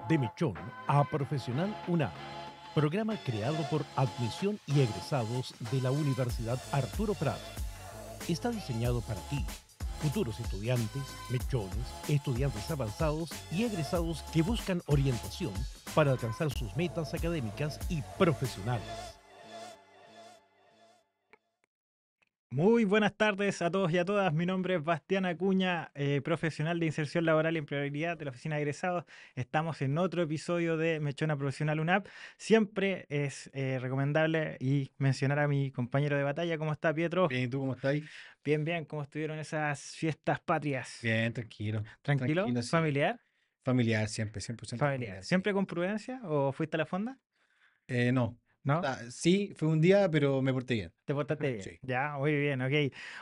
De Mechón a Profesional UNAM, programa creado por admisión y egresados de la Universidad Arturo Prat. Está diseñado para ti, futuros estudiantes, mechones, estudiantes avanzados y egresados que buscan orientación para alcanzar sus metas académicas y profesionales. Muy buenas tardes a todos y a todas. Mi nombre es Bastián Acuña, profesional de inserción laboral y empleabilidad de la Oficina de Egresados. Estamos en otro episodio de Mechona Profesional UNAP. Siempre es recomendable y mencionar a mi compañero de batalla. ¿Cómo está, Pietro? Bien, ¿y tú cómo estás? Bien, bien. ¿Cómo estuvieron esas fiestas patrias? Bien, tranquilo. ¿Tranquilo? Tranquilo, sí. ¿Familiar? Familiar, siempre, 100% Familiar. familiar, sí. ¿Siempre con prudencia o fuiste a la fonda? No. O ¿No? sea, sí, fue un día, pero me porté bien. Te portaste bien. Sí. Ya, muy bien, ok.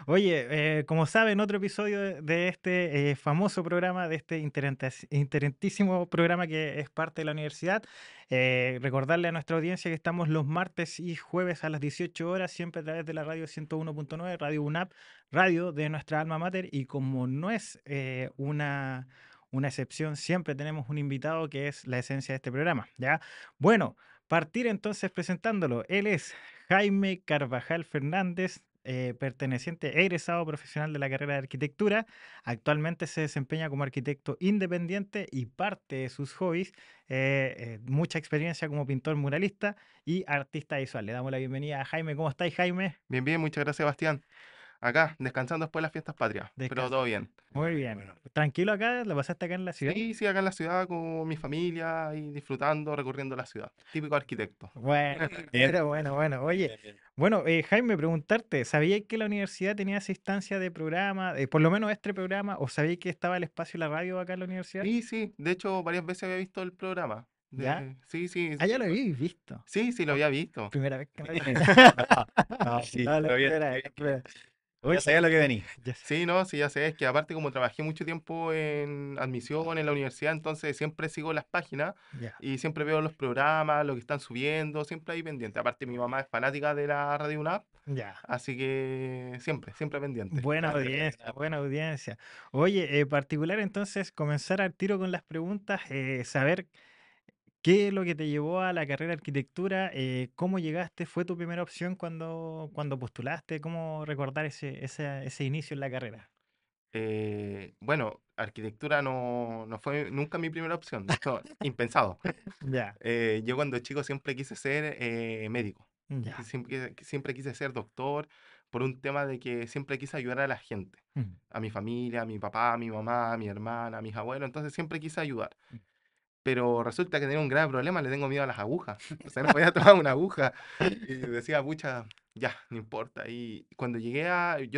Oye, como saben, otro episodio de este famoso programa, de este interesantísimo programa que es parte de la universidad. Recordarle a nuestra audiencia que estamos los martes y jueves a las 18 horas, siempre a través de la radio 101.9, Radio UNAP, radio de nuestra alma mater. Y como no es una excepción, siempre tenemos un invitado que es la esencia de este programa. ¿Ya? Bueno, partir entonces presentándolo. Él es Jaime Carvajal Fernández, perteneciente, egresado profesional de la carrera de arquitectura. Actualmente se desempeña como arquitecto independiente y parte de sus hobbies, mucha experiencia como pintor muralista y artista visual. Le damos la bienvenida a Jaime. ¿Cómo estáis, Jaime? Bien, bien, muchas gracias, Bastián. Acá, descansando después de las fiestas patrias, pero Descansa. todo bien. Muy Bueno, bien. bueno. ¿Tranquilo acá? ¿Lo pasaste acá en la ciudad? Sí, sí, acá en la ciudad con mi familia y disfrutando, recorriendo la ciudad. Típico arquitecto. Bueno, Bien, bueno. Oye, bien, bien. bueno, Jaime, preguntarte, ¿sabíais que la universidad tenía esa instancia de programa, por lo menos este programa, o sabíais que estaba el espacio y la radio acá en la universidad? Sí, sí, de hecho, varias veces había visto el programa. ¿Ya? Sí, sí, Ah, ya lo habéis visto. sí, sí, lo Oh, había visto. primera vez que me No, no, sí, No, la pero bien, primera qué vez, bien la primera vez. ya Oye, sabía lo que venía. ya sé. Sí, no, sí, ya sé, es que aparte como trabajé mucho tiempo en admisión en la universidad, entonces siempre sigo las páginas Ya, y siempre veo los programas, lo que están subiendo, siempre ahí pendiente. Aparte mi mamá es fanática de la Radio UNAP, ya. así que siempre, siempre pendiente. Buena Ah, pero audiencia, buena. buena audiencia. Oye, particular entonces, comenzar al tiro con las preguntas, saber qué es lo que te llevó a la carrera de arquitectura, cómo llegaste, fue tu primera opción cuando postulaste, cómo recordar ese inicio en la carrera. Bueno, arquitectura no fue nunca mi primera opción, de hecho, impensado. Ya, Yo cuando chico siempre quise ser médico, ya. siempre quise ser doctor por un tema de que siempre quise ayudar a la gente, Mm, a mi familia, a mi papá, a mi mamá, a mi hermana, a mis abuelos, entonces siempre quise ayudar. Pero resulta que tenía un grave problema, le tengo miedo a las agujas. O sea, no podía tomar una aguja. Y decía, pucha, ya, no importa. Y cuando yo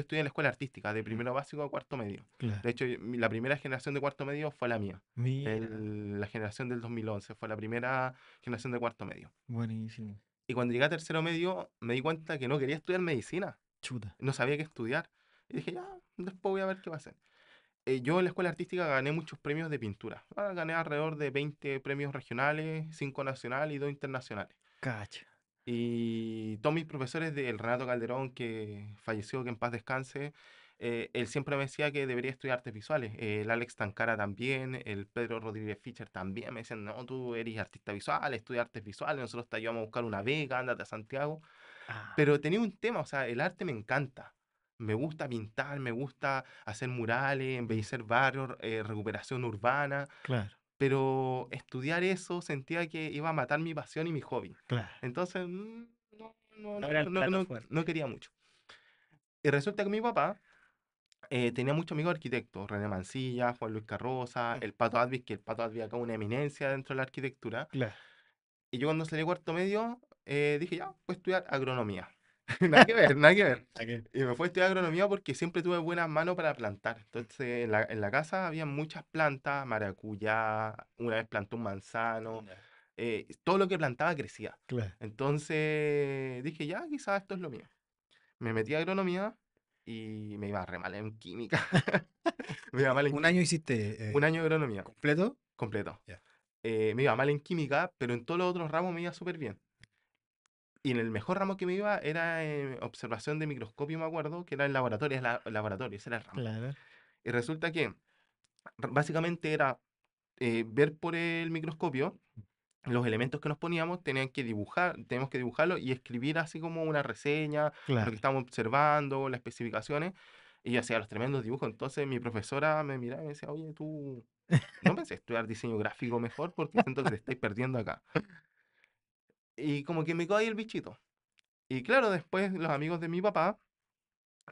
estudié en la escuela artística, de mm, primero básico a cuarto medio. claro. De hecho, la primera generación de cuarto medio fue la mía. Mira, La generación del 2011 fue la primera generación de cuarto medio. buenísimo. Y cuando llegué a tercero medio, me di cuenta que no quería estudiar medicina. Chuta. No sabía qué estudiar. Y dije, ya, después voy a ver qué va a hacer. Yo en la escuela artística gané muchos premios de pintura. Gané alrededor de 20 premios regionales, 5 nacionales y 2 internacionales. Cacha. Y todos mis profesores del Renato Calderón, que falleció, que en paz descanse, él siempre me decía que debería estudiar artes visuales. El Alex Tancara también, el Pedro Rodríguez Fischer también me decían, no, tú eres artista visual, estudia artes visuales, nosotros te ayudamos a buscar una beca, ándate a Santiago. Ah, Pero tenía un tema, o sea, el arte me encanta. Me gusta pintar, me gusta hacer murales, mm, embellecer barrios, recuperación urbana, claro, pero estudiar eso sentía que iba a matar mi pasión y mi hobby. claro. Entonces, No era el plato fuerte. no quería mucho. Y resulta que mi papá tenía muchos amigos arquitectos, René Mancilla, Juan Luis Carroza, Mm, el Pato Advis, que el Pato Advis acá es una eminencia dentro de la arquitectura. claro. Y yo cuando salí de cuarto medio, dije, ya, voy a estudiar agronomía. Nada que ver, nada que ver. Aquí. Y me fui a estudiar agronomía porque siempre tuve buenas manos para plantar. Entonces, en la casa había muchas plantas, maracuyá, una vez planté un manzano, Ya. todo lo que plantaba crecía. Claro. Entonces dije, ya, quizás esto es lo mío. Me metí a agronomía y me iba re mal en química. Me iba mal en Un química. año hiciste Un año de agronomía, completo. completo. Ya. Me iba mal en química, pero en todos los otros ramos me iba súper bien. Y en el mejor ramo que me iba era en observación de microscopio, me acuerdo, que era en laboratorio, laboratorio, ese era el ramo. Claro. Y resulta que básicamente era ver por el microscopio los elementos que nos poníamos, tenemos que dibujarlo y escribir así como una reseña de lo Claro. que estamos observando, las especificaciones, y yo hacía los tremendos dibujos. Entonces mi profesora me miraba y me decía, oye, tú no pensé estudiar diseño gráfico mejor porque siento que te estáis perdiendo acá. Y como que me quedó ahí el bichito. Y claro, después los amigos de mi papá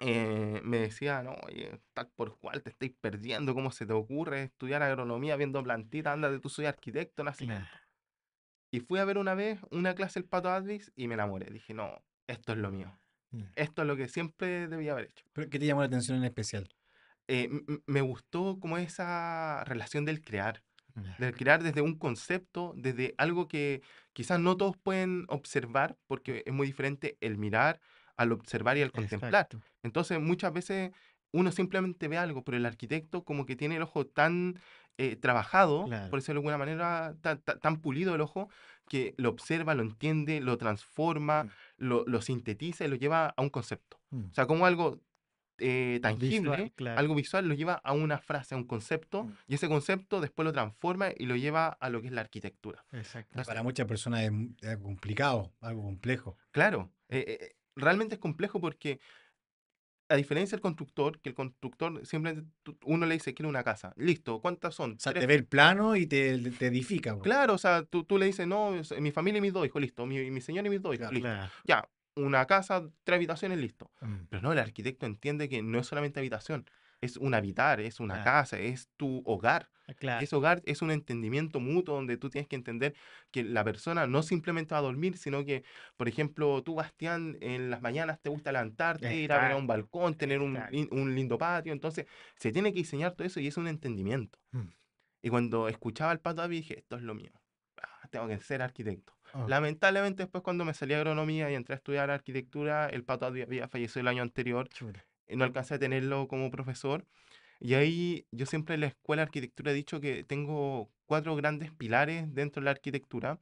me decían, no, oye, tal por cual te estáis perdiendo, ¿cómo se te ocurre estudiar agronomía viendo plantitas? Ándate, tú soy arquitecto de Claro. nacimiento. Y fui a ver una vez una clase del Pato Advis y me enamoré. Dije, no, esto es lo mío. Mm. Esto es lo que siempre debía haber hecho. ¿Pero qué te llamó la atención en especial? Me gustó como esa relación Ya. del crear desde un concepto, desde algo que quizás no todos pueden observar, porque es muy diferente el mirar al observar y al contemplar. Exacto. Entonces, muchas veces uno simplemente ve algo, pero el arquitecto como que tiene el ojo tan trabajado, Claro. por decirlo de alguna manera, tan pulido el ojo, que lo observa, lo entiende, lo transforma, Mm. lo sintetiza y lo lleva a un concepto. Mm. O sea, como algo Visual, tangible, claro. algo visual, lo lleva a una frase, a un concepto, Mm. y ese concepto después lo transforma y lo lleva a lo que es la arquitectura. Exacto. Para Entonces, muchas personas es algo complicado, algo complejo. claro, realmente es complejo porque a diferencia del constructor, que el constructor simplemente uno le dice, quiero una casa, listo, ¿cuántas son? O sea, te Tres. ve el plano y te edifica, po. Claro, o sea, tú le dices, no, mi familia y mis dos hijos, listo, mi señora y mis dos hijos, Claro. listo. Claro. Ya, una casa, 3 habitaciones, listo. Mm. Pero no, el arquitecto entiende que no es solamente habitación, es un habitar, es una Claro. casa, es tu hogar. Y Claro. ese hogar es un entendimiento mutuo donde tú tienes que entender que la persona no simplemente va a dormir, sino que, por ejemplo, tú, Bastián, en las mañanas te gusta levantarte, ir a ver a un Exacto. balcón, tener Exacto. un lindo patio. Entonces, se tiene que diseñar todo eso y es un entendimiento. Mm. Y cuando escuchaba al Pato Avi dije, esto es lo mío. Tengo que ser arquitecto. Oh, Lamentablemente, después cuando me salí a agronomía y entré a estudiar arquitectura, el Pato Avi había fallecido el año anterior chuta. y no alcancé a tenerlo como profesor. Y ahí yo siempre en la escuela de arquitectura he dicho que tengo 4 grandes pilares dentro de la arquitectura,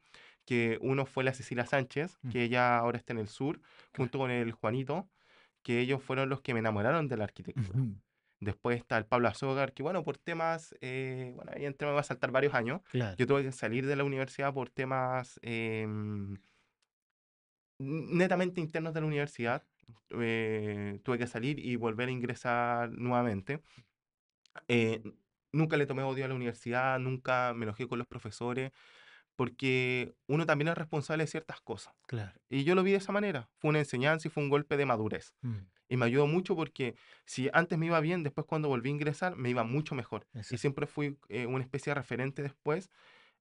que uno fue la Cecilia Sánchez, Mm. que ella ahora está en el sur, Claro. junto con el Juanito, que ellos fueron los que me enamoraron de la arquitectura. Ujú. Después está el Pablo Azócar, que bueno, por temas, bueno, ahí entre me va a saltar varios años. Claro. Yo tuve que salir de la universidad por temas netamente internos de la universidad. Tuve que salir y volver a ingresar nuevamente. Eh, Nunca le tomé odio a la universidad, nunca me enojé con los profesores, porque uno también es responsable de ciertas cosas. Claro. Y yo lo vi de esa manera. Fue una enseñanza y fue un golpe de madurez. Mm. Y me ayudó mucho porque si antes me iba bien, después cuando volví a ingresar me iba mucho mejor. Y Exacto. siempre fui una especie de referente después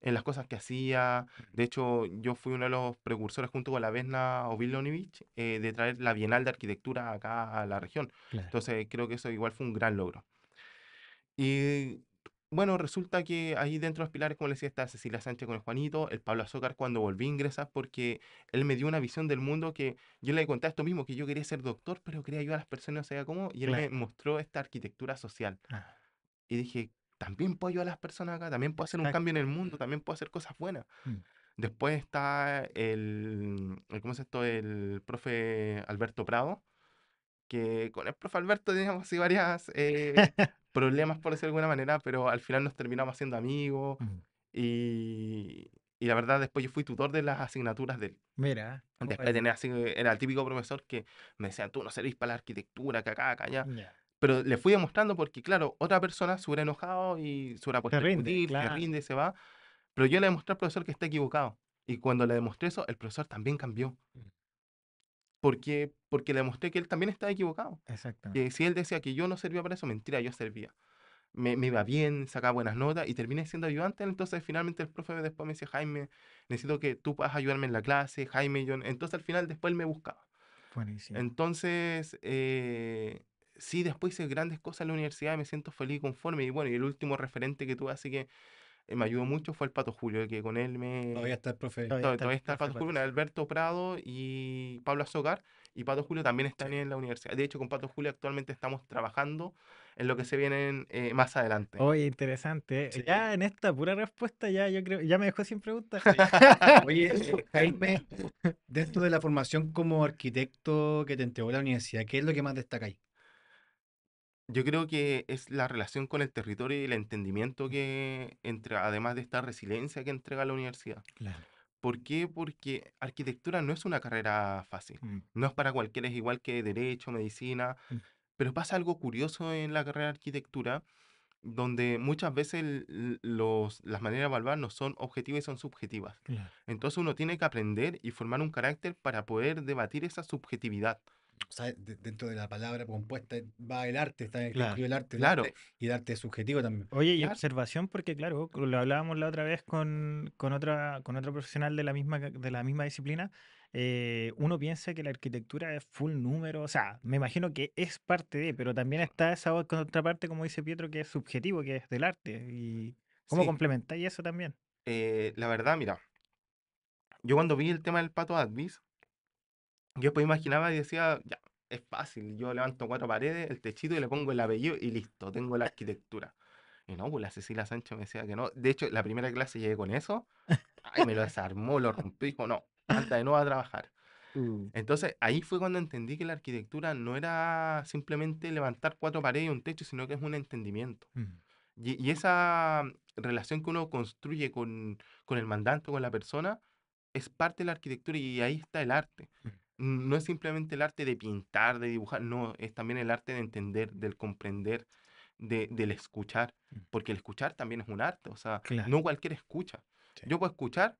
en las cosas que hacía. De hecho, yo fui uno de los precursores junto con la Vesna Ovilovich de traer la Bienal de Arquitectura acá a la región. Claro. Entonces creo que eso igual fue un gran logro. Y bueno, resulta que ahí dentro de los pilares, como les decía, está Cecilia Sánchez con el Juanito, el Pablo Azócar cuando volví a ingresar, porque él me dio una visión del mundo que yo le conté esto mismo, que yo quería ser doctor, pero quería ayudar a las personas, no sabía cómo, y él me Claro. mostró esta arquitectura social. Ah, Y dije, también puedo ayudar a las personas acá, también puedo hacer un exacto. cambio en el mundo, también puedo hacer cosas buenas. Mm. Después está ¿cómo es esto? El profe Alberto Prado, que con el profe Alberto teníamos así varias problemas, por decirlo de alguna manera, pero al final nos terminamos haciendo amigos Mm. y la verdad después yo fui tutor de las asignaturas de él. Mira. Después de tener así, era el típico profesor que me decía, tú no servís para la arquitectura, que acá, allá. Ya. Pero le fui demostrando porque, claro, otra persona se hubiera enojado y se hubiera Se puesto a rinde, discutir, se claro. rinde y se va. Pero yo le demostré al profesor que está equivocado. Y cuando le demostré eso, el profesor también cambió. Porque le demostré que él también estaba equivocado. Exactamente. Que si él decía que yo no servía para eso, mentira, yo servía. Me iba bien, sacaba buenas notas y terminé siendo ayudante. Entonces, finalmente, el profe después me decía, Jaime, necesito que tú puedas ayudarme en la clase, Jaime, yo. Entonces, al final, después él me buscaba. Buenísimo. Entonces, sí, después hice grandes cosas en la universidad y me siento feliz y conforme. Y bueno, y el último referente que tuve, así que me ayudó mucho, fue el Pato Julio, que con él Todavía está el profe. Todavía está el Pato Julio, Alberto Prado y Pablo Azócar, y Pato Julio también están Sí. en la universidad. De hecho, con Pato Julio actualmente estamos trabajando en lo que se viene más adelante. Oye, interesante. Sí. Ya en esta pura respuesta, ya yo creo, ya me dejó sin preguntas. Oye, Jaime, dentro de la formación como arquitecto que te entregó la universidad, ¿qué es lo que más destacáis? Yo creo que es la relación con el territorio y el entendimiento que entre, además de esta resiliencia que entrega la universidad. Claro. ¿Por qué? Porque arquitectura no es una carrera fácil. Mm, No es para cualquiera, es igual que derecho, medicina, mm, pero pasa algo curioso en la carrera de arquitectura, donde muchas veces las maneras de evaluar no son objetivas y son subjetivas. claro. Entonces uno tiene que aprender y formar un carácter para poder debatir esa subjetividad. O sea, dentro de la palabra compuesta va el arte, está Claro. incluido el Claro, arte, y el arte es subjetivo también. Oye, y claro. observación, porque claro, lo hablábamos la otra vez con otro profesional de de la misma disciplina, uno piensa que la arquitectura es full número, o sea, me imagino que es parte de, pero también está esa contraparte, como dice Pietro, que es subjetivo, que es del arte. ¿Y cómo Sí, complementáis eso también? la verdad, mira, yo cuando vi el tema del pato Advis, yo pues imaginaba y decía, ya, es fácil, yo levanto 4 paredes, el techito y le pongo el apellido y listo, tengo la arquitectura. Y no, pues la Cecilia Sánchez me decía que no. De hecho, la primera clase llegué con eso, ay, me lo desarmó, lo rompió y dijo, no, anda de nuevo a trabajar. Uh, Entonces, ahí fue cuando entendí que la arquitectura no era simplemente levantar 4 paredes y un techo, sino que es un entendimiento. mm, Y esa relación que uno construye con el mandante, con la persona, es parte de la arquitectura y ahí está el arte. mm, No es simplemente el arte de pintar, de dibujar, no, es también el arte de entender, del comprender, del escuchar, mm. porque el escuchar también es un arte, o sea, Claro, no cualquier escucha. Sí. Yo puedo escuchar,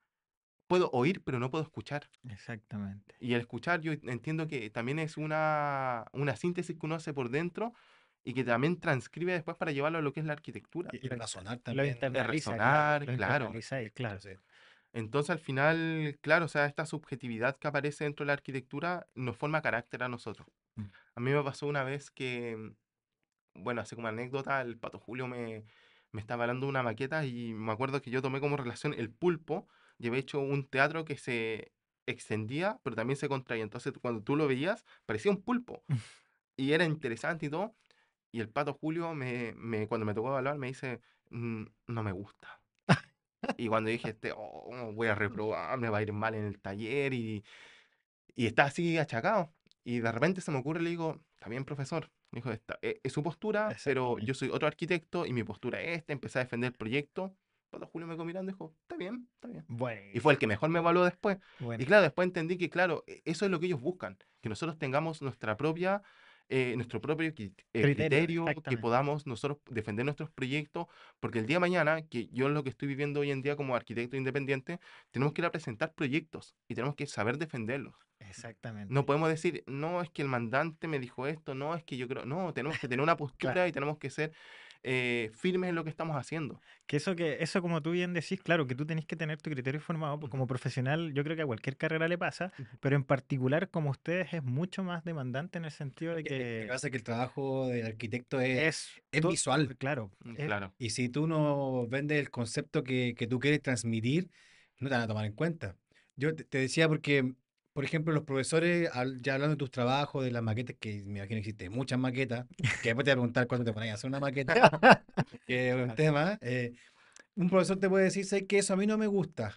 puedo oír, pero no puedo escuchar. exactamente. Y el escuchar yo entiendo que también es una síntesis que uno hace por dentro y que también transcribe después para llevarlo a lo que es la arquitectura. Y razonar Lo también. Es internaliza, claro, resonar, lo claro. internalizáis, claro. Sí. Entonces al final, claro, o sea, esta subjetividad que aparece dentro de la arquitectura nos forma carácter a nosotros. Mm. A mí me pasó una vez que, bueno, así como anécdota, el Pato Julio me estaba hablando de una maqueta y me acuerdo que yo tomé como relación el pulpo y había hecho un teatro que se extendía, pero también se contraía. Entonces cuando tú lo veías, parecía un pulpo y era interesante y todo. Y el Pato Julio, cuando me tocó evaluar, me dice, no me gusta". Y cuando dije, "Oh, voy a reprobar, me va a ir mal en el taller", y está así achacado. Y de repente se me ocurre, le digo, está bien, profesor. Me dijo, es su postura, pero yo Exactamente. soy otro arquitecto y mi postura es esta. Empecé a defender el proyecto. Todo Julio me quedó mirando y dijo, está bien, está bien. Y fue el que Buenísimo, mejor me evaluó después. Y buenísimo. claro, después entendí que, claro, eso es lo que ellos buscan, que nosotros tengamos nuestro propio Criterio, criterio, que exactamente. podamos nosotros defender nuestros proyectos, porque el día de mañana, que yo lo que estoy viviendo hoy en día como arquitecto independiente, tenemos que ir a presentar proyectos y tenemos que saber defenderlos. No Exactamente. podemos decir, no, es que el mandante me dijo esto, no, es que yo creo, no, tenemos que tener una Claro. postura y tenemos que ser firmes en lo que estamos haciendo. Que eso como tú bien decís, claro, que tú tenés que tener tu criterio formado, pues Ujú, como profesional, yo creo que a cualquier carrera le pasa, ujú. pero en particular como ustedes es mucho más demandante en el sentido de Lo que que pasa es que el trabajo del arquitecto es es todo, visual. claro, Claro, Y si tú no vendes el concepto que tú quieres transmitir, no te van a tomar en cuenta. Yo te decía porque, por ejemplo, los profesores, ya hablando de tus trabajos, de las maquetas, que me imagino que existen muchas maquetas, que después te voy a preguntar cuándo te pones a hacer una maqueta, que es un tema. Un profesor te puede decir, sé que eso a mí no me gusta,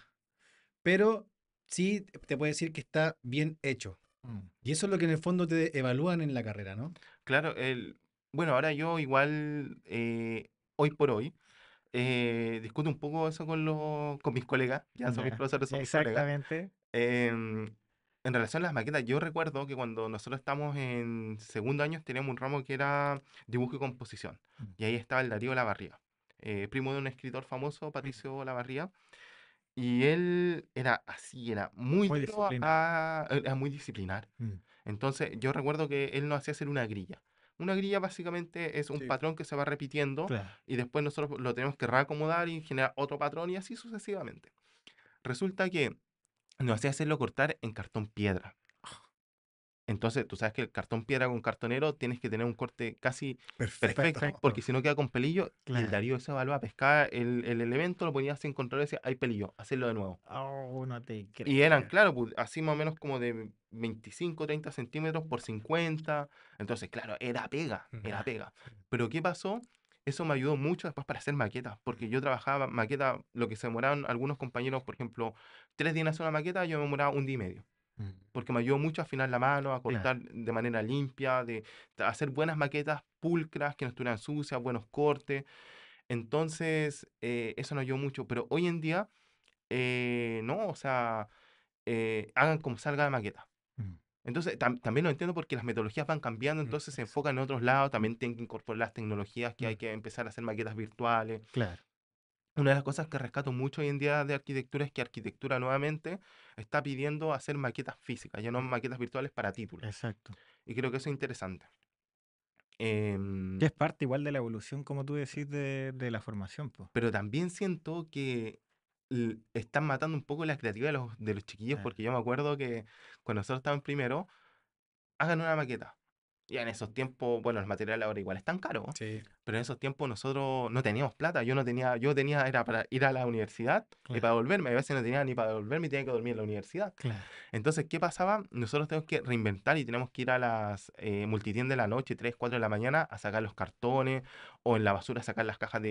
pero sí te puede decir que está bien hecho. Mm, Y eso es lo que en el fondo te evalúan en la carrera, ¿no? claro. Bueno, ahora yo igual, hoy por hoy, discuto un poco eso con mis colegas, ya son mis ya, profesores, son mis colegas. exactamente. em, en relación a las maquetas, yo recuerdo que cuando nosotros estamos en segundo año teníamos un ramo que era dibujo y composición. Mm, Y ahí estaba el Darío Lavarría, primo de un escritor famoso, mm. Patricio Lavarría. Y él era así, era muy Muy duro, disciplinado. era muy disciplinar. Mm, Entonces yo recuerdo que él nos hacía hacer una grilla. Una grilla básicamente es un Sí. patrón que se va repitiendo claro. y después nosotros lo tenemos que reacomodar y generar otro patrón y así sucesivamente. Resulta que nos hacía hacerlo cortar en cartón piedra. Entonces, tú sabes que el cartón piedra con cartonero tienes que tener un corte casi Perfecto. perfecto, porque Perfecto, si no queda con pelillo. Y el claro. Darío se evaluaba, pescaba el elemento, lo ponía sin control y decía, hay pelillo, hacerlo de nuevo. Oh, no te Y eran, creo. claro, pues, así más o menos como de 25, 30 centímetros por 50. Entonces, claro, era pega, era Ya. pega. Pero ¿qué pasó? Eso me ayudó mucho después para hacer maquetas, porque yo trabajaba maqueta, lo que se demoraban algunos compañeros, por ejemplo, 3 días en hacer una maqueta, yo me demoraba un día y medio. porque me ayudó mucho a afinar la mano, a Claro. cortar de manera limpia, de hacer buenas maquetas pulcras, que no estuvieran sucias, buenos cortes. Entonces, eso nos ayudó mucho. Pero hoy en día, no, o sea, hagan como salga la maqueta. Mm. Entonces, también lo entiendo porque las metodologías van cambiando, entonces se Eso. enfocan en otros lados, también tienen que incorporar las tecnologías que hay Mm. que empezar a hacer maquetas virtuales. Claro. Una de las cosas que rescato mucho hoy en día de arquitectura es que arquitectura nuevamente está pidiendo hacer maquetas físicas, ya no maquetas virtuales para títulos. Exacto. Y creo que eso es interesante. Que Em, es parte igual de la evolución, como tú decís, de la formación, pues. pero también siento que están matando un poco la creatividad de los chiquillos, porque yo me acuerdo que cuando nosotros estábamos en primero, hagan una maqueta. Y en esos tiempos, bueno, los materiales ahora igual están caros, Sí. pero en esos tiempos nosotros no teníamos plata. Yo tenía, era para ir a la universidad y para Claro, volverme. A veces no tenía ni para volverme y tenía que dormir en la universidad. claro. Entonces, ¿qué pasaba? Nosotros tenemos que reinventar y tenemos que ir a las multitiendas de la noche, 3 4 de la mañana, a sacar los cartones o en la basura a sacar las cajas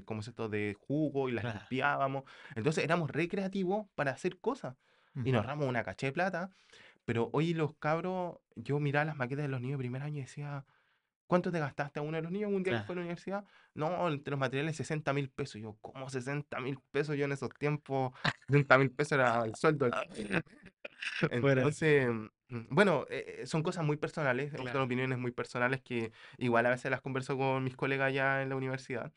¿cómo es esto? De jugo y las Claro. limpiábamos. Entonces, éramos recreativos para hacer cosas y nos Ujú. ahorramos una caché de plata. Pero hoy los cabros, yo miraba las maquetas de los niños de primer año y decía, ¿cuánto te gastaste a uno de los niños un día que Claro. fue a la universidad? No, entre los materiales 60.000 pesos. Yo, ¿cómo 60.000 pesos? Yo en esos tiempos, 60.000 pesos era el sueldo. Fuera. Entonces, bueno, son cosas muy personales, son Claro. opiniones muy personales que igual a veces las converso con mis colegas allá en la universidad.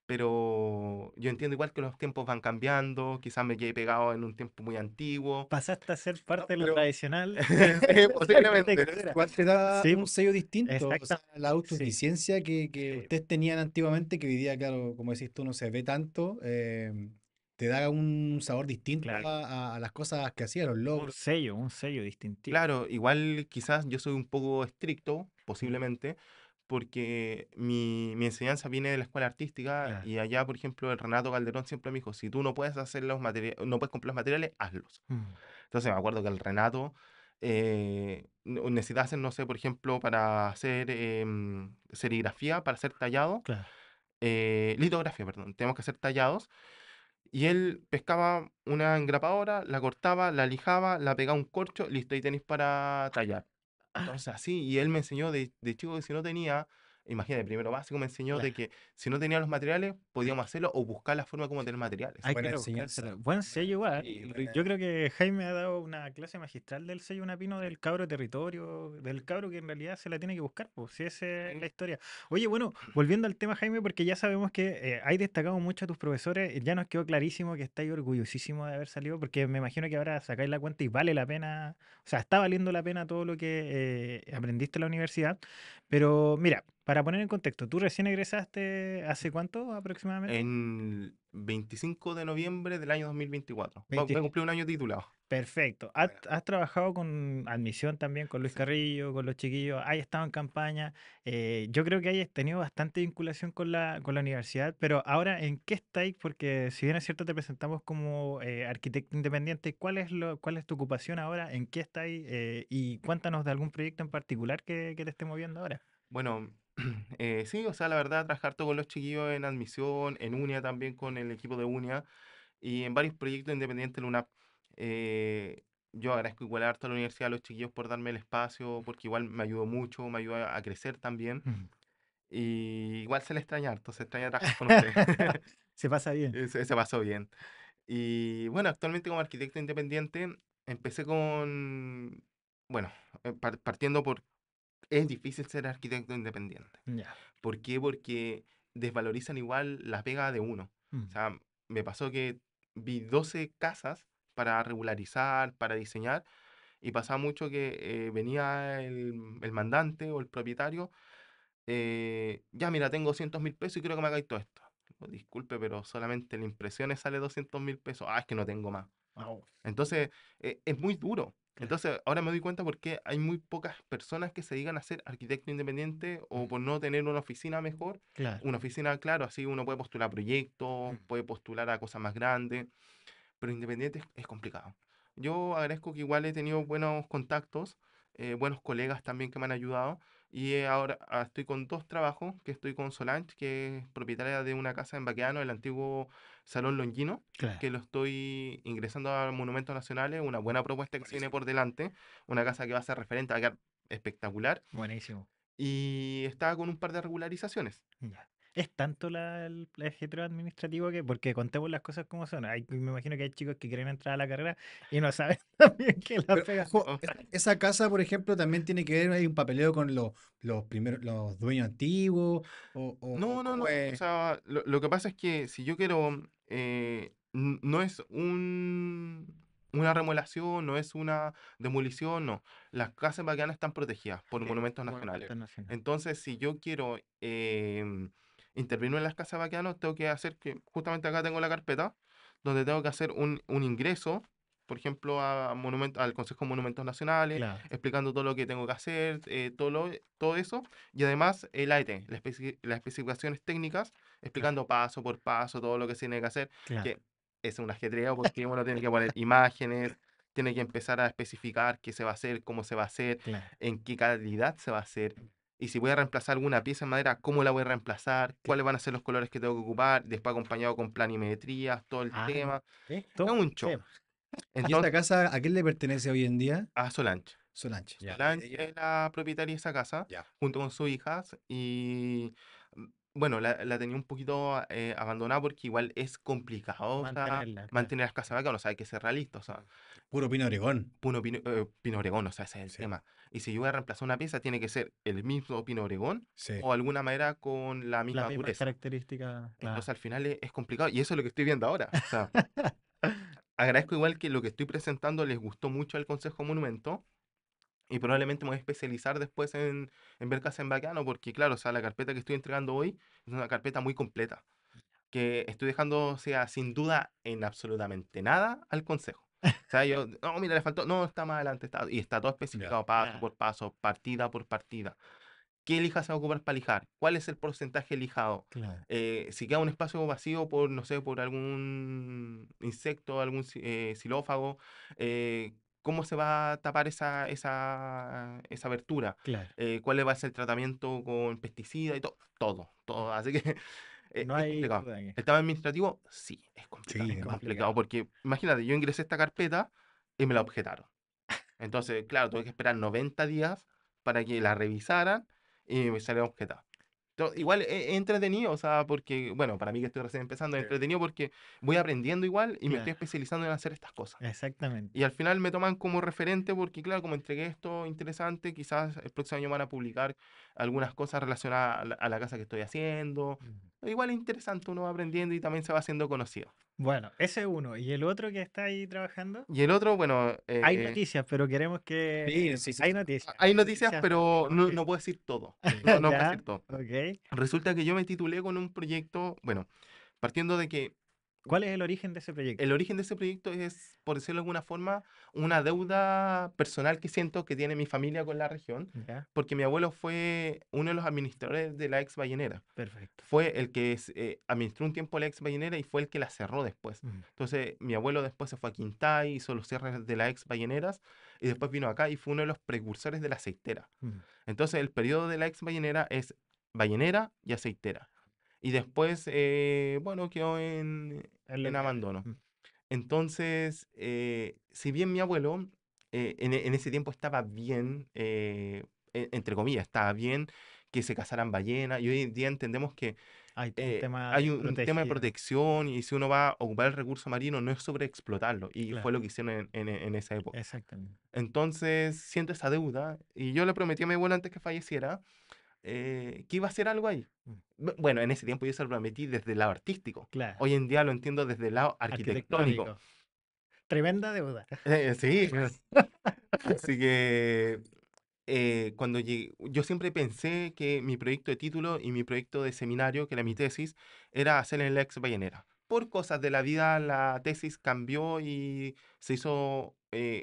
Pero yo entiendo igual que los tiempos van cambiando, quizás me quedé pegado en un tiempo muy antiguo. Pasaste a ser No, parte de lo pero tradicional Sí, de la posiblemente. arquitectura. igual te da Sí, un sello distinto, o sea, exacto. la Sí. autosuficiencia que Sí. ustedes tenían antiguamente, que hoy día, claro, como decís tú, no se ve tanto, te da un sabor distinto Claro. a las cosas que hacían, los logros. Un sello distintivo. Claro, igual quizás yo soy un poco estricto, Mm. posiblemente, porque mi enseñanza viene de la escuela artística Claro. y allá, por ejemplo, el Renato Calderón siempre me dijo, si tú no puedes hacer los materiales, no puedes comprar los materiales, hazlos. Mm. Entonces me acuerdo que el Renato necesitaba hacer, no sé, por ejemplo, para hacer serigrafía, para hacer tallado, Claro. litografía, perdón, tenemos que hacer tallados. Y él pescaba una engrapadora, la cortaba, la lijaba, la pegaba a un corcho, listo, y tenéis para tallar. Entonces así, y él me enseñó de chico que si no tenía, imagínate, primero básico me enseñó de Claro. que si no tenía los materiales, Hay, podíamos hacerlo o buscar la forma como tener materiales. Hay que buena ir a enseñanza. buscárselo. Buen sello igual. Sí, Yo creo que Jaime ha dado una clase magistral del sello Una Pino del cabro territorio, del cabro que en realidad se la tiene que buscar, pues si esa es la Sí. historia. Oye, bueno, volviendo al tema, Jaime, porque ya sabemos que hay destacado mucho a tus profesores, ya nos quedó clarísimo que estáis orgullosísimo de haber salido, porque me imagino que ahora sacáis la cuenta y vale la pena, o sea, está valiendo la pena todo lo que aprendiste en la universidad. Pero mira, para poner en contexto, tú recién egresaste ¿hace cuánto aproximadamente? En 25 de noviembre del año 2024. Voy 20. a cumplir un año titulado. Perfecto. buena. Has trabajado con admisión también, con Luis Sí. Carrillo, con los chiquillos, has estado en campaña. Yo creo que hayas tenido bastante vinculación con la universidad, pero ahora, ¿en qué estáis? Porque si bien es cierto, te presentamos como arquitecto independiente, cuál es tu ocupación ahora? ¿En qué estáis? Y cuéntanos de algún proyecto en particular que te esté moviendo ahora. Bueno, sí, o sea, la verdad, trabajar todo con los chiquillos en admisión, en UNIA también con el equipo de UNIA y en varios proyectos independientes de la UNAP. Yo agradezco igual harto a la universidad, a los chiquillos por darme el espacio, porque igual me ayudó mucho, me ayudó a crecer también. Mm. Y igual se le extraña harto, se extraña trabajar con ustedes. Se pasa bien. Se pasó bien. Y bueno, actualmente como arquitecto independiente, empecé con, bueno, partiendo por, es difícil ser arquitecto independiente. Ya. ¿Por qué? Porque desvalorizan igual la pega de uno. O Mm. sea, me pasó que vi 12 casas para regularizar, para diseñar, y pasaba mucho que venía el mandante o el propietario, ya mira, tengo 200.000 pesos y quiero que me hagáis todo esto. Digo, disculpe, pero solamente la impresión sale 200.000 pesos. Ah, es que no tengo más. Au. Entonces, es muy duro. Claro. Entonces, ahora me doy cuenta porque hay muy pocas personas que se digan a ser arquitecto independiente o por no tener una oficina mejor. Claro. Una oficina, claro, así uno puede postular a proyectos, Mm. puede postular a cosas más grandes, pero independiente es complicado. Yo agradezco que igual he tenido buenos contactos, buenos colegas también que me han ayudado Y ahora estoy con dos trabajos, que estoy con Solange, que es propietaria de una casa en Baqueano, el antiguo Salón Longino, Claro, que lo estoy ingresando a Monumentos Nacionales, una buena propuesta que se viene Buenísimo. por delante, una casa que va a ser referente, va a quedar espectacular, buenísimo. y estaba con un par de regularizaciones. Ya. Es tanto el ajetreo administrativo que, porque contemos las cosas como son. Me imagino que hay chicos que quieren entrar a la carrera y no saben también que la Pero pega. ojo, Oh, esa casa, por ejemplo, también tiene que ver, hay un papeleo con los primeros, los dueños antiguos, o no, no, cómo no. O es. sea, lo que pasa es que si yo quiero, no es una remodelación, no es una demolición, no. Las casas bacanas están protegidas por monumentos nacionales. Monumento nacional. Entonces, si yo quiero intervenir en las casas bacanas, tengo que hacer que, justamente acá tengo la carpeta, donde tengo que hacer un ingreso, por ejemplo, al Consejo de Monumentos Nacionales, Claro. explicando todo lo que tengo que hacer, todo eso. Y además el AET, las especificaciones técnicas, explicando paso por paso todo lo que se tiene que hacer, Claro, que es un ajetreo porque uno tiene que poner imágenes, tiene que empezar a especificar qué se va a hacer, cómo se va a hacer, claro, en qué calidad se va a hacer. Y si voy a reemplazar alguna pieza en madera, ¿cómo la voy a reemplazar? claro. ¿Cuáles van a ser los colores que tengo que ocupar? Después acompañado con planimetrías, todo el Ah, tema. Es esto. un show. ¿Y esta Entonces, casa a quién le pertenece hoy en día? a Solange. Solange. Ya. Solange es la propietaria de esa casa, Ya. junto con sus hijas, y bueno, la tenía un poquito abandonada porque igual es complicado, o sea, Mantenerla, claro. mantener las casas vacas, o sea, hay que ser realista, o sea, Puro Pino Oregón. Pino Oregón, o sea, ese es el Sí. tema. Y si yo voy a reemplazar una pieza, tiene que ser el mismo Pino Oregón Sí. o alguna madera con la Las misma mismas dureza. características, claro. Entonces al final es complicado y eso es lo que estoy viendo ahora. O sea, agradezco igual que lo que estoy presentando les gustó mucho al Consejo Monumento. Y probablemente me voy a especializar después en ver casas en Baqueano, porque claro, o sea, la carpeta que estoy entregando hoy es una carpeta muy completa, que estoy dejando, o sea, sin duda en absolutamente nada al consejo. O sea, yo, no, mira, le faltó, no, está más adelante, y está todo Ya. especificado paso Claro, por paso, partida por partida. ¿Qué lija se va a ocupar para lijar? ¿Cuál es el porcentaje lijado? claro. Si queda un espacio vacío por, no sé, por algún insecto, algún xilófago, ¿cómo se va a tapar esa abertura? Claro. ¿Cuál va a ser el tratamiento con pesticida y todo? Todo, todo. Así que No es hay complicado. duda aquí. ¿El tema administrativo? Sí, es complicado. Sí, Es Es además. complicado complicado. porque, imagínate, yo ingresé a esta carpeta y me la objetaron. Entonces, claro, tuve que esperar 90 días para que la revisaran y me salió objetada. Igual es entretenido, o sea, porque, bueno, para mí que estoy recién empezando, es Sí. entretenido porque voy aprendiendo igual y me estoy Claro, especializando en hacer estas cosas. exactamente. Y al final me toman como referente porque, claro, como entregué esto interesante, quizás el próximo año van a publicar algunas cosas relacionadas a la casa que estoy haciendo. Igual es interesante, uno va aprendiendo y también se va haciendo conocido. Bueno, ese es uno. ¿Y el otro que está ahí trabajando? Y el otro, bueno, Hay noticias, pero queremos que... Sí, sí, sí, Hay sí. noticias. hay noticias, Noticias, pero tenemos no, que... no puedo decir todo. Sí. No, no puedo Ya, decir todo. ok. Resulta que yo me titulé con un proyecto, bueno, partiendo de que ¿Cuál es el origen de ese proyecto? el origen de ese proyecto es, por decirlo de alguna forma, una deuda personal que siento que tiene mi familia con la región, Ya, porque mi abuelo fue uno de los administradores de la ex ballenera. perfecto. Fue el que administró un tiempo la ex ballenera y fue el que la cerró después. Mm, Entonces, mi abuelo después se fue a Quintay, hizo los cierres de la ex balleneras y después vino acá y fue uno de los precursores de la aceitera. mm, Entonces, el periodo de la ex ballenera es ballenera y aceitera. Y después, bueno, quedó es lo en que hay. abandono. Entonces, si bien mi abuelo en ese tiempo estaba bien, entre comillas, estaba bien que se cazaran ballenas, y hoy en día entendemos que Hay todo un tema hay de un tema de protegido. protección y si uno va a ocupar el recurso marino no es sobreexplotarlo, y Claro, fue lo que hicieron en esa época. exactamente. Entonces, siento esa deuda y yo le prometí a mi abuelo antes que falleciera que iba a hacer algo ahí. Mm, Bueno, en ese tiempo yo se lo prometí desde el lado artístico. claro, Hoy en día lo entiendo desde el lado arquitectónico. arquitectónico. Tremenda deuda. Sí, así que cuando llegué, yo siempre pensé que mi proyecto de título y mi proyecto de seminario, que era mi Mm, tesis, era hacer en la ex ballenera. Por cosas de la vida, la tesis cambió y se hizo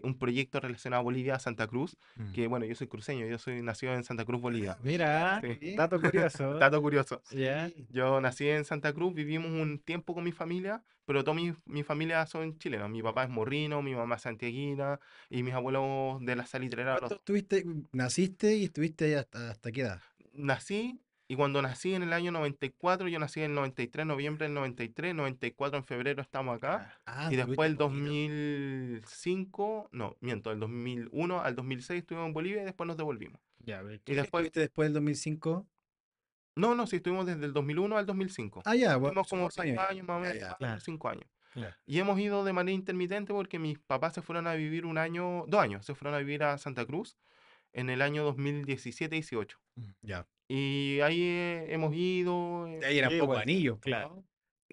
un proyecto relacionado a Bolivia, Santa Cruz, Mm. que bueno, yo soy cruceño, yo soy nacido en Santa Cruz, Bolivia. Mira, Sí. dato curioso. Dato curioso. Ya. Sí. Yo nací en Santa Cruz, vivimos un tiempo con mi familia, pero toda mi familia son chilenos. Mi papá es morrino, mi mamá es santiaguina y mis abuelos de la salitrera. ¿Cuánto estuviste, naciste y estuviste ahí hasta qué edad? Nací y cuando nací en el año 94, yo nací en el 93, noviembre del 93, 94 en febrero estamos acá. Ah, Y estuviste después el poquito. 2005, no, miento, del 2001 al 2006 estuvimos en Bolivia y después nos devolvimos. Ya, ve. Y después, ¿Estuviste después del 2005? no, sí, estuvimos desde el 2001 al 2005. Ah, ya, bueno, Estuvimos son como 4 5 años. años más o Ya, menos, ya. más o Claro. menos 5 años. Claro. Y hemos ido de manera intermitente porque mis papás se fueron a vivir 2 años, se fueron a vivir a Santa Cruz en el año 2017-18. Ya. Y ahí hemos ido, De ahí eran Sí, pocos igual, anillos, po, claro. ¿no?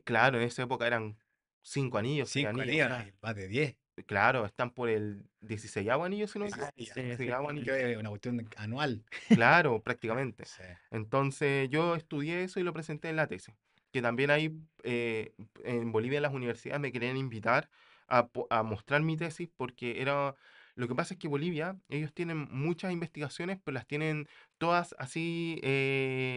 claro, en esa época eran 5 anillos, 6 5 anillos. anillos, más de 10. Claro, están por el 16º anillo, si no me equivoco. Sí, ya. Sí, 16º anillo. Que es una cuestión anual. Claro, prácticamente. Sí. Entonces yo estudié eso y lo presenté en la tesis. Que también ahí en Bolivia en las universidades me querían invitar a mostrar mi tesis porque era... Lo que pasa es que Bolivia, ellos tienen muchas investigaciones, pero las tienen todas así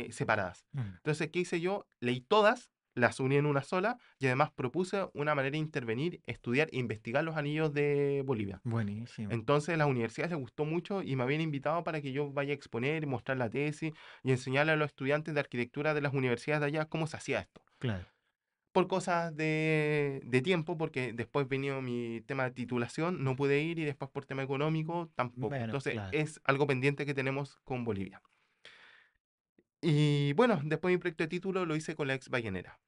separadas. Mm. Entonces, ¿qué hice yo? Leí todas, las uní en una sola y además propuse una manera de intervenir, estudiar e investigar los anillos de Bolivia. Buenísimo. Entonces, a las universidades les gustó mucho y me habían invitado para que yo vaya a exponer y mostrar la tesis y enseñarle a los estudiantes de arquitectura de las universidades de allá cómo se hacía esto. Claro. Por cosas de tiempo, porque después vino mi tema de titulación, no pude ir y después por tema económico tampoco. Bueno, Entonces, claro. es algo pendiente que tenemos con Bolivia. Y bueno, después mi proyecto de título lo hice con la ex Ballenera.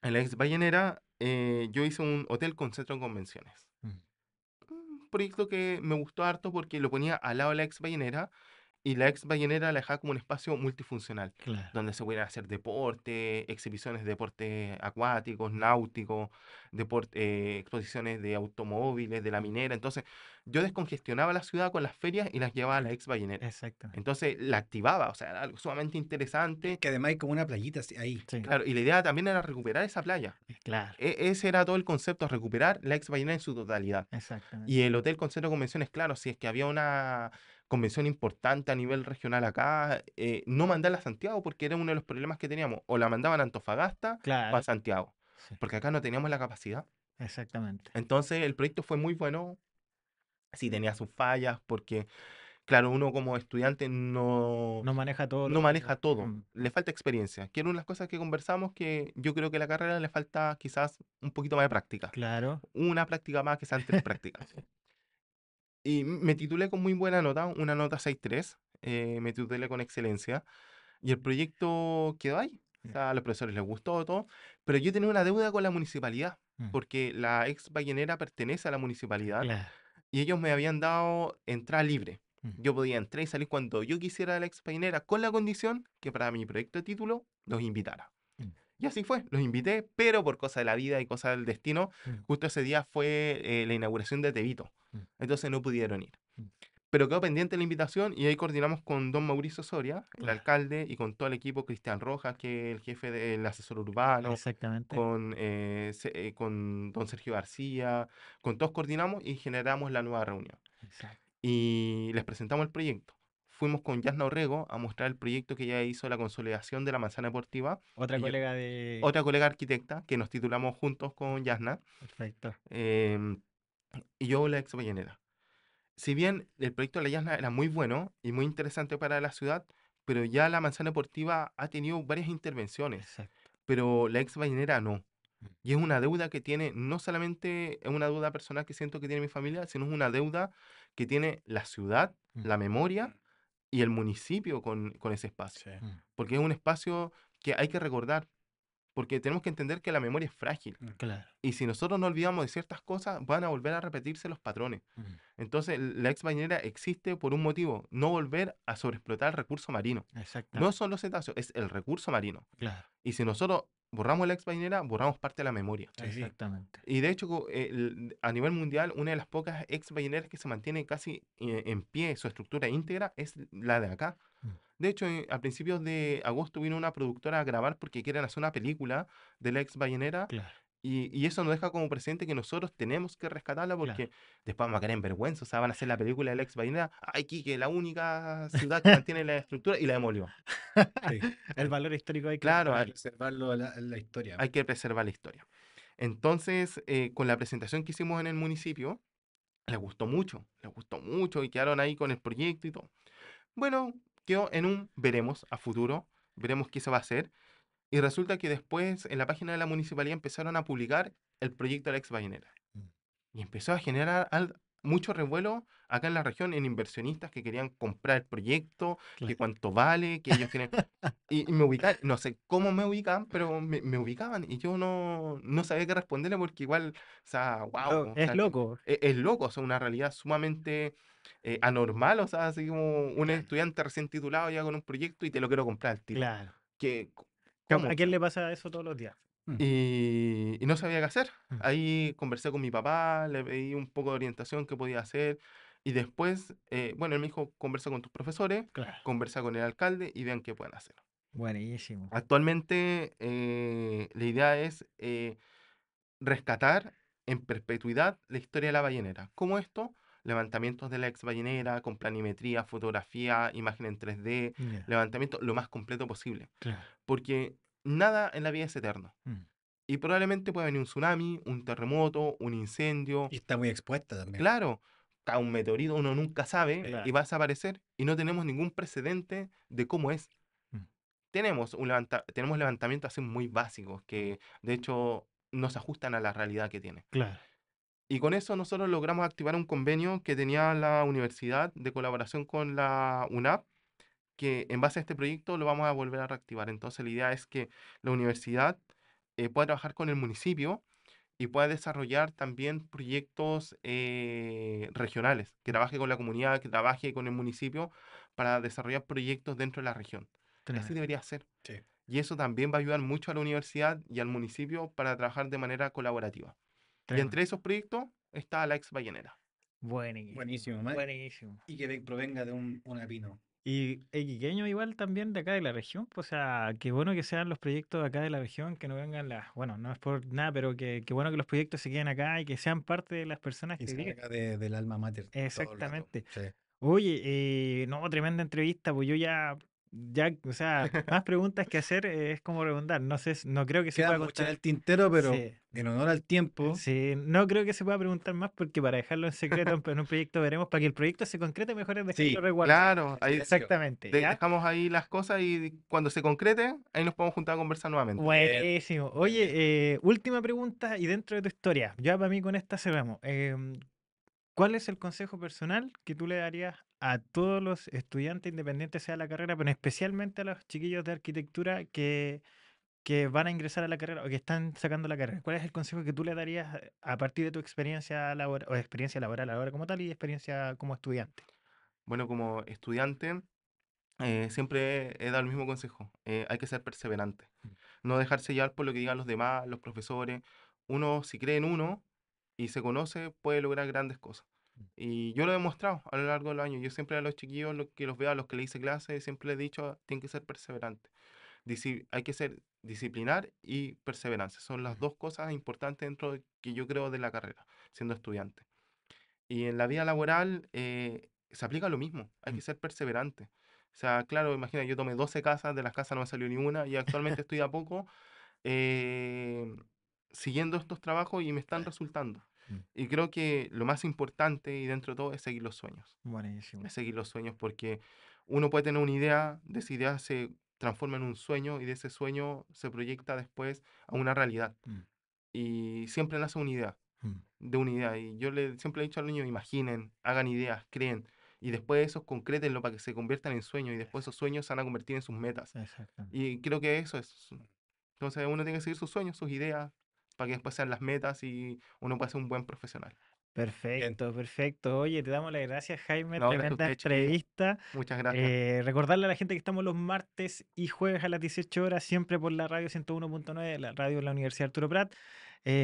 En la ex Ballenera yo hice un hotel con centro de convenciones. Mm. Un proyecto que me gustó harto porque lo ponía al lado de la ex Ballenera y la ex Ballenera la dejaba como un espacio multifuncional, Claro. donde se pudieran hacer deporte, exhibiciones de deportes acuáticos, náuticos, exposiciones de automóviles, de la minera. Entonces, yo descongestionaba la ciudad con las ferias y las llevaba a la ex Ballenera. Exactamente. Entonces, la activaba, o sea, era algo sumamente interesante. Que además hay como una playita ahí. Sí, Claro, y la idea también era recuperar esa playa. claro. Ese era todo el concepto, recuperar la ex Ballenera en su totalidad. Exactamente. Y el hotel con centro de convenciones, claro, si es que había una convención importante a nivel regional acá, no mandarla a Santiago porque era uno de los problemas que teníamos. O la mandaban a Antofagasta o a Claro. Santiago, Sí, porque acá no teníamos la capacidad. exactamente. Entonces el proyecto fue muy bueno, sí tenía sus fallas, porque claro, uno como estudiante no maneja todo no maneja todo, Mm. le falta experiencia. Que era una de las cosas que conversamos, que yo creo que a la carrera le falta quizás un poquito más de práctica. Claro. Una práctica más que sean 3 prácticas. Y me titulé con muy buena nota, una nota 6.3, me titulé con excelencia, y el proyecto quedó ahí. O sea, a los profesores les gustó todo, pero yo tenía una deuda con la municipalidad, Mm. porque la ex Ballenera pertenece a la municipalidad Claro. y ellos me habían dado entrada libre. Mm. Yo podía entrar y salir cuando yo quisiera de la ex Ballenera, con la condición que para mi proyecto de título los invitara. Mm. Y así fue, los invité, pero por cosa de la vida y cosa del destino, Mm. justo ese día fue la inauguración de Tevito. Mm. Entonces no pudieron ir. Mm. Pero quedó pendiente la invitación y ahí coordinamos con don Mauricio Soria, el Claro. alcalde, y con todo el equipo, Cristian Rojas, que es el jefe del asesor urbano, Exactamente. con don Sergio García, con todos coordinamos y generamos la nueva reunión. Exacto. Y les presentamos el proyecto. Fuimos con Yasna Orrego a mostrar el proyecto que ella hizo, la consolidación de la manzana deportiva. Otra Y yo- colega de... Otra colega arquitecta que nos titulamos juntos con Yasna. Perfecto. Y yo la ex Ballenera. Si bien el proyecto de la Yasna era muy bueno y muy interesante para la ciudad, pero ya la manzana deportiva ha tenido varias intervenciones, Exacto. pero la ex Ballenera no. Mm. Y es una deuda que tiene, no solamente es una deuda personal que siento que tiene mi familia, sino es una deuda que tiene la ciudad, Mm. la memoria y el municipio con ese espacio. Sí. Mm. Porque es un espacio que hay que recordar, porque tenemos que entender que la memoria es frágil. Claro. Y si nosotros no olvidamos de ciertas cosas, van a volver a repetirse los patrones. Mm. Entonces, la ex bañera existe por un motivo, no volver a sobreexplotar el recurso marino. Exactamente. No son los cetáceos, es el recurso marino. Claro. Y si nosotros borramos la ex bañera, borramos parte de la memoria. Sí. Exactamente. Y de hecho, a nivel mundial, una de las pocas ex balleneras que se mantiene casi en pie, su estructura íntegra, es la de acá. Mm. De hecho, a principios de agosto vino una productora a grabar porque quieren hacer una película de la ex ballenera Claro. Y eso nos deja como presente que nosotros tenemos que rescatarla Claro. porque después vamos a caer en vergüenza. O sea, van a hacer la película del ex Bainera. Ay, Quique, la única ciudad que mantiene la estructura y la demolió. Sí, El valor histórico hay que Claro, para rescatarlo. preservarlo la historia. hay que preservar la historia. Entonces, con la presentación que hicimos en el municipio, les gustó mucho y quedaron ahí con el proyecto y todo. Bueno, quedó en un veremos a futuro, veremos qué se va a hacer. Y resulta que después en la página de la municipalidad empezaron a publicar el proyecto de la ex ballenera. Mm. Y empezó a generar mucho revuelo acá en la región en inversionistas que querían comprar el proyecto, que Claro. cuánto vale, que ellos tienen... Y me ubicaban, no sé cómo me ubicaban, pero me ubicaban y yo no sabía qué responderle porque igual, o sea, wow, o Es sea, loco. es loco, o sea, una realidad sumamente anormal, o sea, así como un Claro. estudiante recién titulado ya con un proyecto y te lo quiero comprar al tiro. Claro. Que, ¿A ¿cómo? quién le pasa eso todos los días? Mm. Y no sabía qué hacer. Mm. Ahí conversé con mi papá, le pedí un poco de orientación qué podía hacer. Y después, bueno, él me dijo, conversa con tus profesores, Claro. conversa con el alcalde y vean qué pueden hacer. Buenísimo. Actualmente, la idea es rescatar en perpetuidad la historia de la ballenera. ¿Cómo esto? Levantamientos de la ex ballenera con planimetría, fotografía, imagen en 3D, Ya. levantamiento lo más completo posible. Claro. Porque nada en la vida es eterno. Mm. Y probablemente pueda venir un tsunami, un terremoto, un incendio. Y está muy expuesta también. Claro, cae un meteorito, uno nunca sabe Claro. y va a desaparecer y no tenemos ningún precedente de cómo es. Mm. Tenemos levantamientos así muy básicos que de hecho no se ajustan a la realidad que tiene. Claro. Y con eso nosotros logramos activar un convenio que tenía la universidad de colaboración con la UNAP, que en base a este proyecto lo vamos a volver a reactivar. Entonces la idea es que la universidad pueda trabajar con el municipio y pueda desarrollar también proyectos regionales, que trabaje con la comunidad, que trabaje con el municipio para desarrollar proyectos dentro de la región. Y así Tremendo. debería ser. Sí. Y eso también va a ayudar mucho a la universidad y al municipio para trabajar de manera colaborativa. Y Tremendo. entre esos proyectos está la ex ballenera. Buenísimo. Buenísimo, Mike. Buenísimo. Y que provenga de un apino. Y iquiqueño igual también de acá de la región, pues, o sea, qué bueno que sean los proyectos de acá de la región, que no vengan las, bueno, no es por nada, pero que bueno que los proyectos se queden acá y que sean parte de las personas Y que viven. salga del alma mater todo el rato. Exactamente. Sí. Oye, no, tremenda entrevista, pues yo o sea, más preguntas que hacer es como redundar, no sé, no creo que se Queda pueda mucho en contar. el tintero, pero Sí. en honor al tiempo, Sí, no creo que se pueda preguntar más porque para dejarlo en secreto en un proyecto veremos, para que el proyecto se concrete mejor es dejarlo sí, resguardado. Claro, ahí Exactamente, ¿ya? dejamos ahí las cosas y cuando se concrete, ahí nos podemos juntar a conversar nuevamente. Buenísimo. Oye, última pregunta y dentro de tu historia, ya para mí con esta cerramos. ¿Cuál es el consejo personal que tú le darías a todos los estudiantes independientes sea la carrera, pero especialmente a los chiquillos de arquitectura que van a ingresar a la carrera o que están sacando la carrera? ¿Cuál es el consejo que tú le darías a partir de tu experiencia laboral o experiencia laboral ahora como tal y experiencia como estudiante? Bueno, como estudiante, siempre he dado el mismo consejo. Hay que ser perseverante. Mm. No dejarse llevar por lo que digan los demás, los profesores. Uno, si cree en uno y se conoce, puede lograr grandes cosas. Mm. Y yo lo he demostrado a lo largo de los años. Yo siempre a los chiquillos que los veo, a los que le hice clase, siempre les he dicho, tienen que ser perseverantes. Hay que ser disciplinar y perseverancia. Son las dos cosas importantes dentro de, que yo creo de la carrera, siendo estudiante. Y en la vida laboral se aplica lo mismo, hay Mm. que ser perseverante. O sea, claro, imagina, yo tomé 12 casas, de las casas no me salió ni una y actualmente estoy de a poco eh, siguiendo estos trabajos y me están resultando. Mm. Y creo que lo más importante y dentro de todo es seguir los sueños. Buenísimo. Es seguir los sueños porque uno puede tener una idea, de esa idea se transforma en un sueño y de ese sueño se proyecta después a una realidad. Mm. Y siempre nace una idea Mm. de una idea. Y yo siempre he dicho a los niños, imaginen, hagan ideas, creen, y después esos concrétenlo para que se conviertan en sueños, y después esos sueños se van a convertir en sus metas. Exactamente. Y creo que eso es. Entonces uno tiene que seguir sus sueños, sus ideas, para que después sean las metas y uno pueda ser un buen profesional. bien. Perfecto, perfecto. Oye, te damos las gracias, Jaime. No, gracias a Tremenda ustedes, chiquillos. entrevista. Muchas gracias. Recordarle a la gente que estamos los martes y jueves a las 18 horas, siempre por la radio 101.9, la radio de la Universidad Arturo Prat.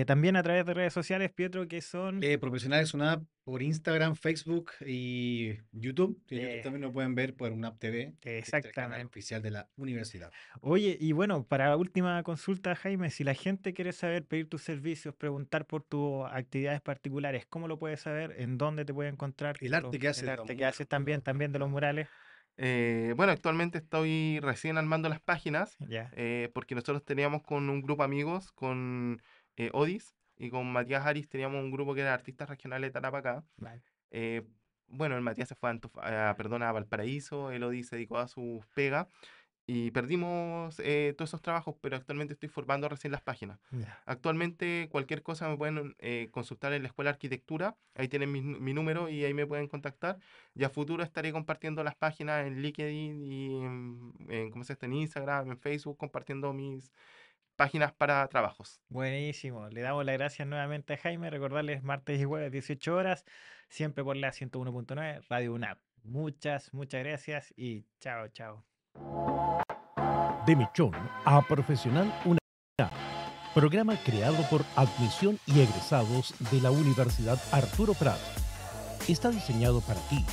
También a través de redes sociales, Pietro, que son... Profesionales UNAP por Instagram, Facebook y YouTube. En YouTube eh, también lo pueden ver por UNAP TV, que es el canal exactamente. oficial de la universidad. Oye, y bueno, para la última consulta, Jaime, si la gente quiere saber, pedir tus servicios, preguntar por tus actividades particulares, ¿cómo lo puedes saber? ¿En dónde te puede encontrar? El arte que hace El de los arte que murales. haces también de los murales. Bueno, actualmente estoy recién armando las páginas Ya, porque nosotros teníamos con un grupo de amigos, con Odis y con Matías Aris, teníamos un grupo que era artistas regionales de Tarapacá. vale. Eh, bueno, el Matías se fue a Valparaíso, el Odis se dedicó a sus pegas y perdimos todos esos trabajos, pero actualmente estoy formando recién las páginas. Ya. Actualmente cualquier cosa me pueden consultar en la Escuela de Arquitectura, ahí tienen mi número y ahí me pueden contactar. Y a futuro estaré compartiendo las páginas en LinkedIn y ¿cómo se llama? En Instagram, en Facebook, compartiendo mis páginas para trabajos. Buenísimo. Le damos las gracias nuevamente a Jaime. Recordarles martes y jueves 18 horas, siempre por la 101.9 Radio UNAP. Muchas gracias y chao, chao. De Mechón a Profesional UNA, programa creado por admisión y egresados de la Universidad Arturo Prat. Está diseñado para ti,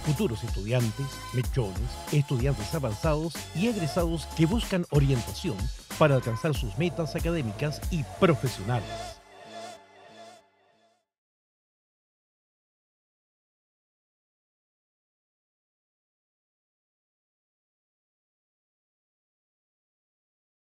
futuros estudiantes, mechones, estudiantes avanzados y egresados que buscan orientación para alcanzar sus metas académicas y profesionales.